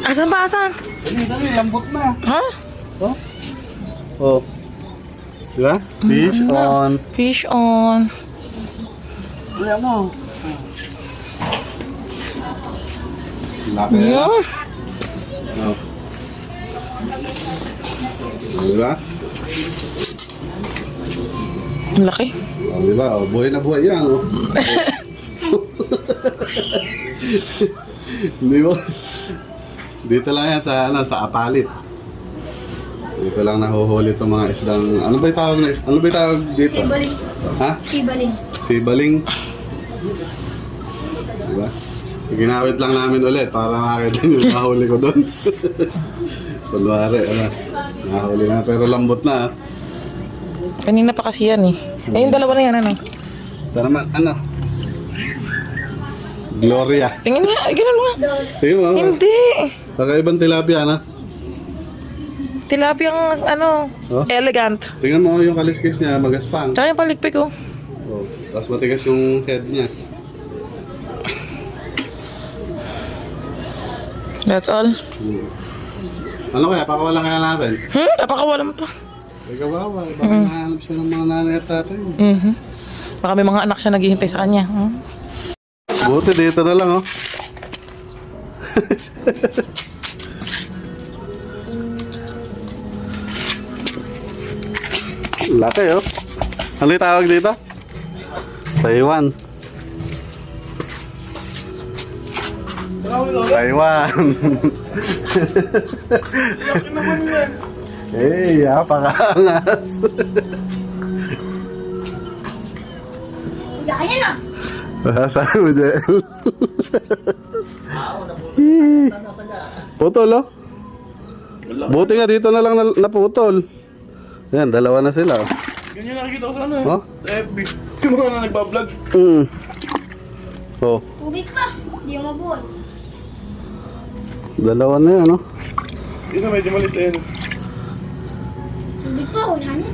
Asan ba? Asan? Dali, lambot na. Ha? Oh. Oh. Diba? Fish on. Fish on. Wala mo. Laki na. Yun. Oh. Diba? Ang laki. Oh, diba? Oh, buhay na buhay yan, oh. Hindi mo. Dito lang yan sa, sa apalit. Dito lang nahuhuli itong mga isdang... Ano ba yung tawag na Ano ba yung tawag dito? Sibaling. Ha? Sibaling. Sibaling. Diba? Ginawit lang namin ulit para makakita nyo nahuli ko doon. Kunwari, nahuli na. Pero lambot na. Kanina pa kasi yan eh. Eh, yung dalawa na yan, ano? Ito naman, Gloria. Tingin nga, ay, ganun nga. Tingin mo. Hindi. Kakaibang tilapia, na. Tilapiyang, ano, Oh? elegant. Tingnan mo yung kaliskis niya, magaspang. Tsaka yung paligpik, oh. Oh, tapos matigas yung head niya. That's all. Ano kaya? Pakawalan kaya natin? Napakawalan pa. Ikaw ba? Baka nahanap siya ng mga nanay at tatay. Baka may mga anak siya naghihintay sa kanya. Buti dito na lang, oh. Laki, oh. Ano yung tawag dito? Taiwan. Taiwan. Laki naman yan. Eh, pakaangas. Gaya na. Sabi mo dyan. Putol, oh. Buti nga dito na lang naputol. Yan, dalawa na sila. Ganyan nakikita ko sa ano eh. Oh? Sa FB. Yung mga na nagbablog. Oh, Tubig pa. Hindi mo mabuhay. dalawa na yan, oh. Isa medyo malit na yun. Tubig pa. Wala na.